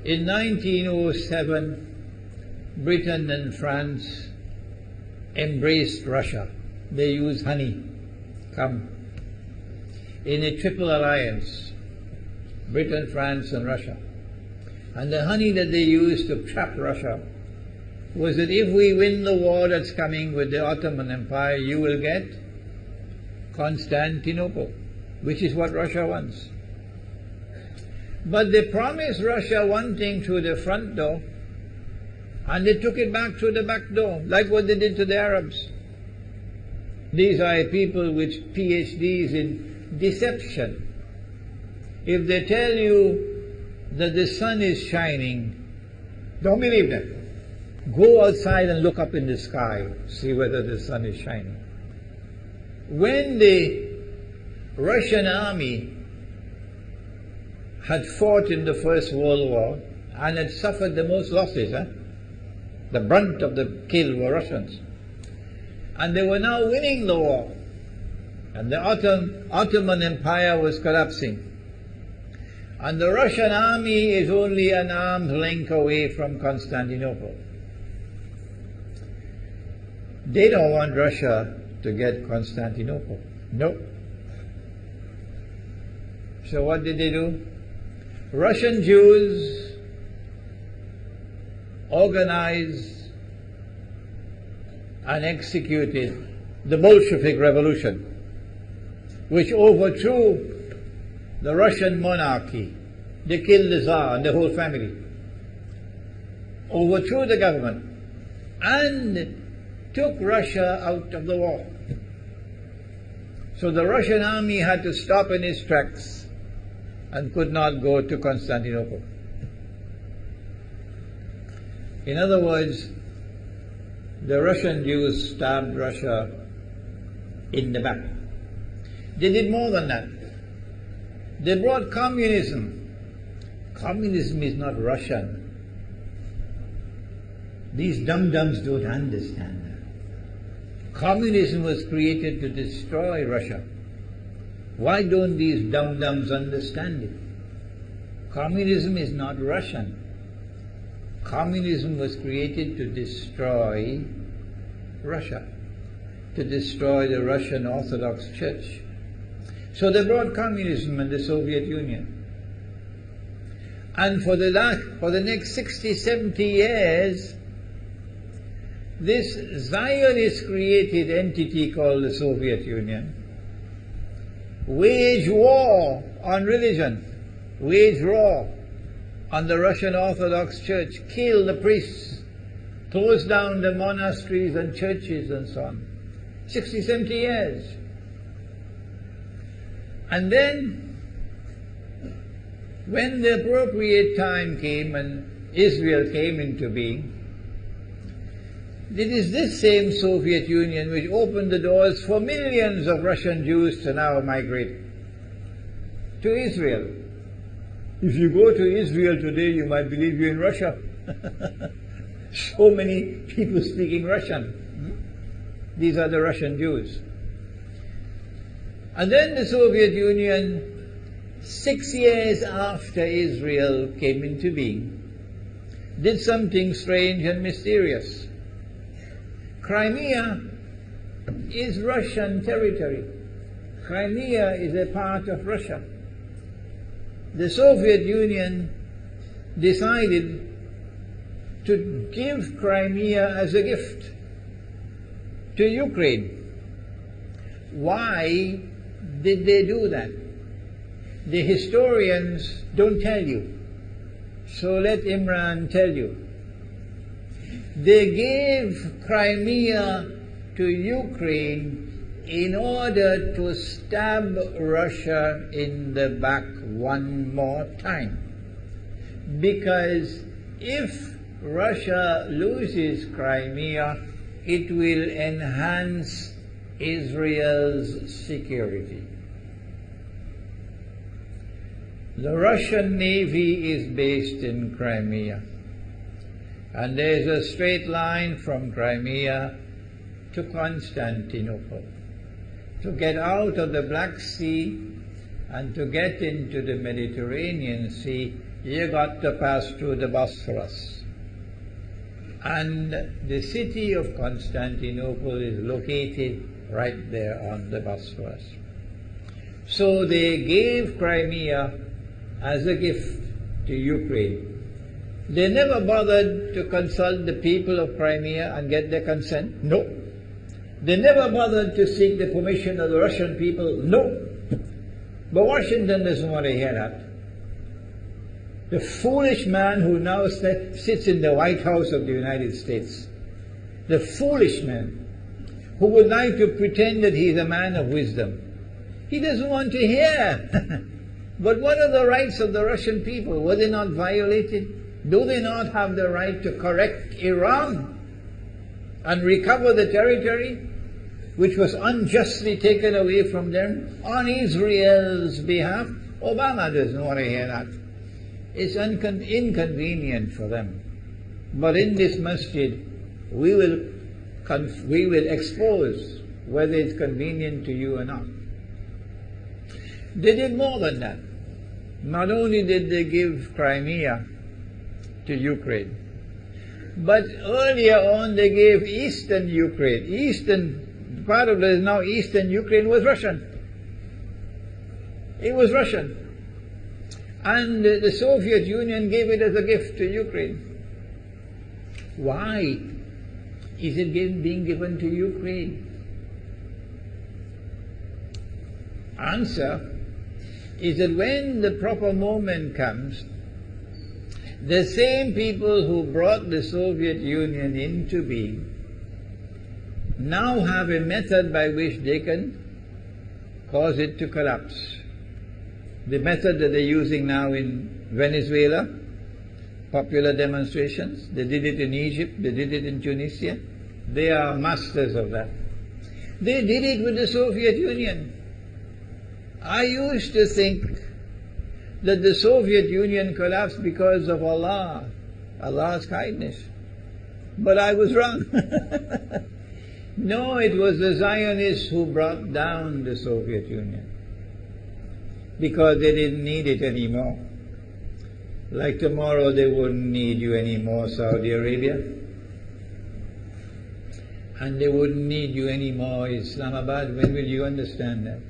In 1907, Britain and France embraced Russia. They used honey, in a triple alliance, Britain, France and Russia. And the honey that they used to trap Russia was that if we win the war that's coming with the Ottoman Empire, you will get Constantinople, which is what Russia wants. But they promised Russia one thing through the front door, and they took it back through the back door, like what they did to the Arabs. These are people with PhDs in deception. If they tell you that the sun is shining, don't believe them. Go outside and look up in the sky, see whether the sun is shining. When the Russian army had fought in the First World War and had suffered the most losses, the brunt of the kill were Russians, and they were now winning the war, and the Ottoman Empire was collapsing, and the Russian army is only an arm's length away from Constantinople. They don't want Russia to get Constantinople. No. So what did they do? Russian Jews organized and executed the Bolshevik Revolution, which overthrew the Russian monarchy. They killed the Tsar and the whole family, overthrew the government, and took Russia out of the war. So the Russian army had to stop in its tracks and could not go to Constantinople. In other words, the Russian Jews stabbed Russia in the back. They did more than that. They brought communism. Communism is not Russian. These dum-dums don't understand that. Communism was created to destroy Russia. Why don't these dum-dums understand it? Communism is not Russian. Communism was created to destroy Russia, to destroy the Russian Orthodox Church. So they brought communism in the Soviet Union. And for the next 60, 70 years, this Zionist-created entity called the Soviet Union waged war on religion, waged war on the Russian Orthodox Church, killed the priests, closed down the monasteries and churches and so on. 60, 70 years. And then, when the appropriate time came and Israel came into being, it is this same Soviet Union which opened the doors for millions of Russian Jews to now migrate to Israel. If you go to Israel today, you might believe you're in Russia. So many people speaking Russian. These are the Russian Jews. And then the Soviet Union, 6 years after Israel came into being, did something strange and mysterious. Crimea is Russian territory. Crimea is a part of Russia. The Soviet Union decided to give Crimea as a gift to Ukraine. Why did they do that? The historians don't tell you. So let Imran tell you. They gave Crimea to Ukraine in order to stab Russia in the back one more time. Because if Russia loses Crimea, it will enhance Israel's security. The Russian Navy is based in Crimea, and there's a straight line from Crimea to Constantinople. To get out of the Black Sea and to get into the Mediterranean Sea, you got to pass through the Bosphorus. And the city of Constantinople is located right there on the Bosphorus. So they gave Crimea as a gift to Ukraine. They never bothered to consult the people of Crimea and get their consent. No. They never bothered to seek the permission of the Russian people. No. But Washington doesn't want to hear that. The foolish man who now sits in the White House of the United States, the foolish man who would like to pretend that he's a man of wisdom, he doesn't want to hear. But what are the rights of the Russian people? Were they not violated? Do they not have the right to correct Iran and recover the territory which was unjustly taken away from them on Israel's behalf? Obama doesn't want to hear that. It's inconvenient for them. But in this masjid, we will expose whether it's convenient to you or not. They did more than that. Not only did they give Crimea to Ukraine, but earlier on they gave eastern Ukraine. Eastern, part of it is now eastern Ukraine was Russian. It was Russian. And the Soviet Union gave it as a gift to Ukraine. Why is it being given to Ukraine? Answer is that when the proper moment comes, the same people who brought the Soviet Union into being now have a method by which they can cause it to collapse. The method that they're using now in Venezuela, popular demonstrations, they did it in Egypt, they did it in Tunisia, they are masters of that. They did it with the Soviet Union. I used to think that the Soviet Union collapsed because of Allah, Allah's kindness. But I was wrong. No, it was the Zionists who brought down the Soviet Union because they didn't need it anymore. Like tomorrow they wouldn't need you anymore, Saudi Arabia. And they wouldn't need you anymore, Islamabad. When will you understand that?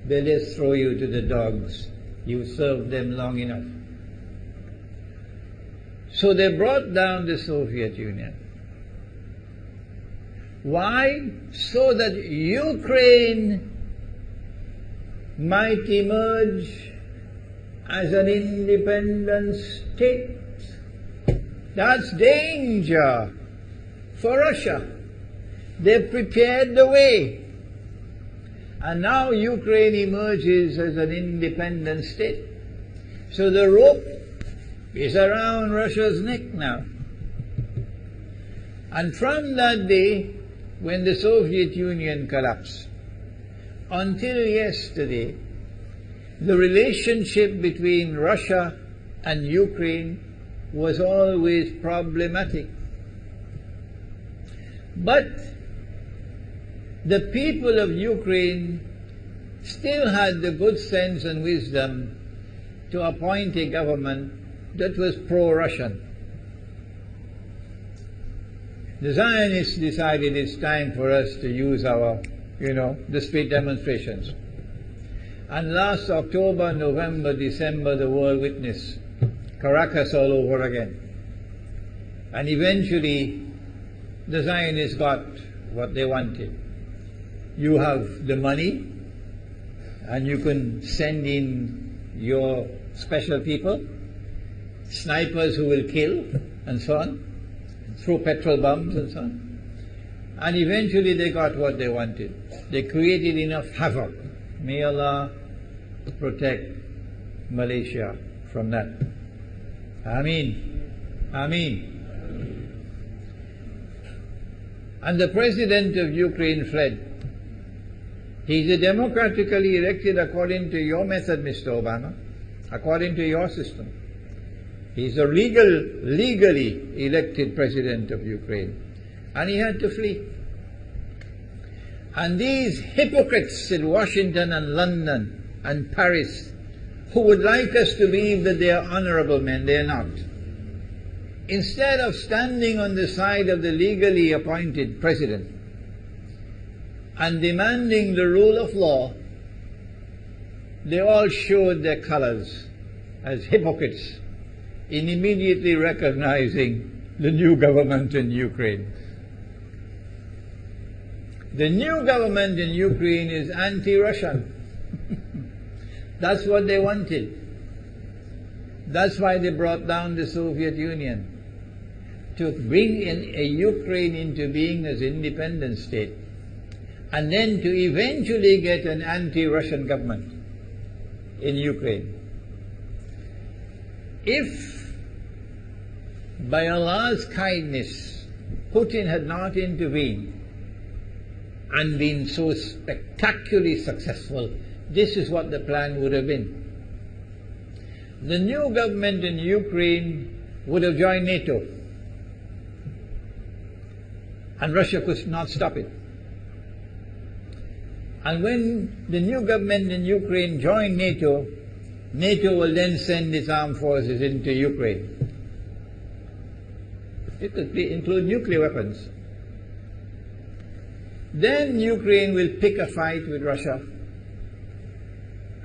They'll just throw you to the dogs. You served them long enough. So they brought down the Soviet Union. Why? So that Ukraine might emerge as an independent state. That's danger for Russia. They've prepared the way. And now Ukraine emerges as an independent state. So the rope is around Russia's neck now. And from that day, when the Soviet Union collapsed, until yesterday, the relationship between Russia and Ukraine was always problematic. But the people of Ukraine still had the good sense and wisdom to appoint a government that was pro-Russian. The Zionists decided it's time for us to use our, the street demonstrations. And last October, November, December, the world witnessed Caracas all over again. And eventually, the Zionists got what they wanted. You have the money, and you can send in your special people, snipers who will kill, and so on, throw petrol bombs and so on. And eventually they got what they wanted. They created enough havoc. May Allah protect Malaysia from that. Ameen. Ameen. And the president of Ukraine fled. He's a democratically elected according to your method, Mr. Obama, according to your system. He's a legally elected president of Ukraine. And he had to flee. And these hypocrites in Washington and London and Paris who would like us to believe that they are honorable men. They are not. Instead of standing on the side of the legally appointed president and demanding the rule of law, they all showed their colors as hypocrites in immediately recognizing the new government in Ukraine. The new government in Ukraine is anti-Russian. That's what they wanted. That's why they brought down the Soviet Union, to bring in a Ukraine into being as an independent state, and then to eventually get an anti-Russian government in Ukraine. If by Allah's kindness Putin had not intervened and been so spectacularly successful, this is what the plan would have been. The new government in Ukraine would have joined NATO, and Russia could not stop it. And when the new government in Ukraine joined NATO, NATO will then send its armed forces into Ukraine. It could include nuclear weapons. Then Ukraine will pick a fight with Russia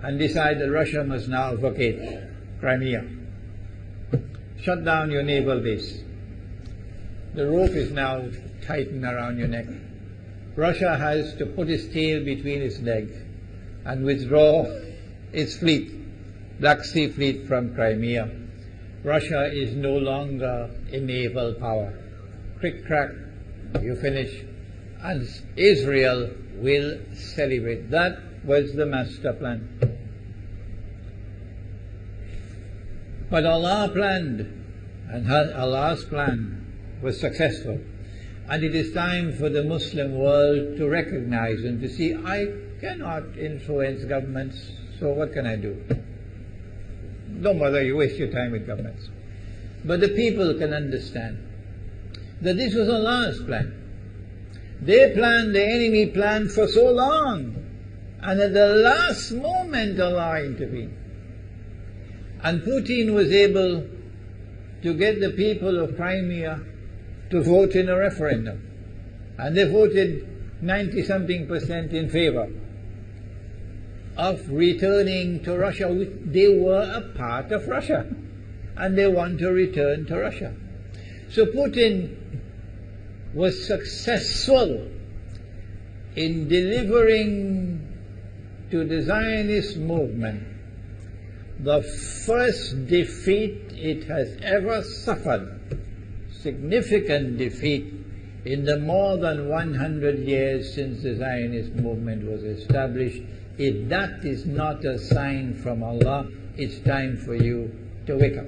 and decide that Russia must now vacate Crimea. Shut down your naval base. The rope is now tightened around your neck. Russia has to put its tail between its legs and withdraw its fleet, Black Sea Fleet, from Crimea. Russia is no longer a naval power. Crick crack, you finish. And Israel will celebrate. That was the master plan. But Allah planned, and Allah's plan was successful. And it is time for the Muslim world to recognize and to see, I cannot influence governments, so what can I do? Don't bother, you waste your time with governments. But the people can understand that this was Allah's plan. They planned, the enemy planned for so long, and at the last moment Allah intervened. And Putin was able to get the people of Crimea to vote in a referendum. And they voted 90-something% in favor of returning to Russia. They were a part of Russia, and they want to return to Russia. So Putin was successful in delivering to the Zionist movement the first defeat it has ever suffered, significant defeat, in the more than 100 years since the Zionist movement was established. If that is not a sign from Allah, it's time for you to wake up.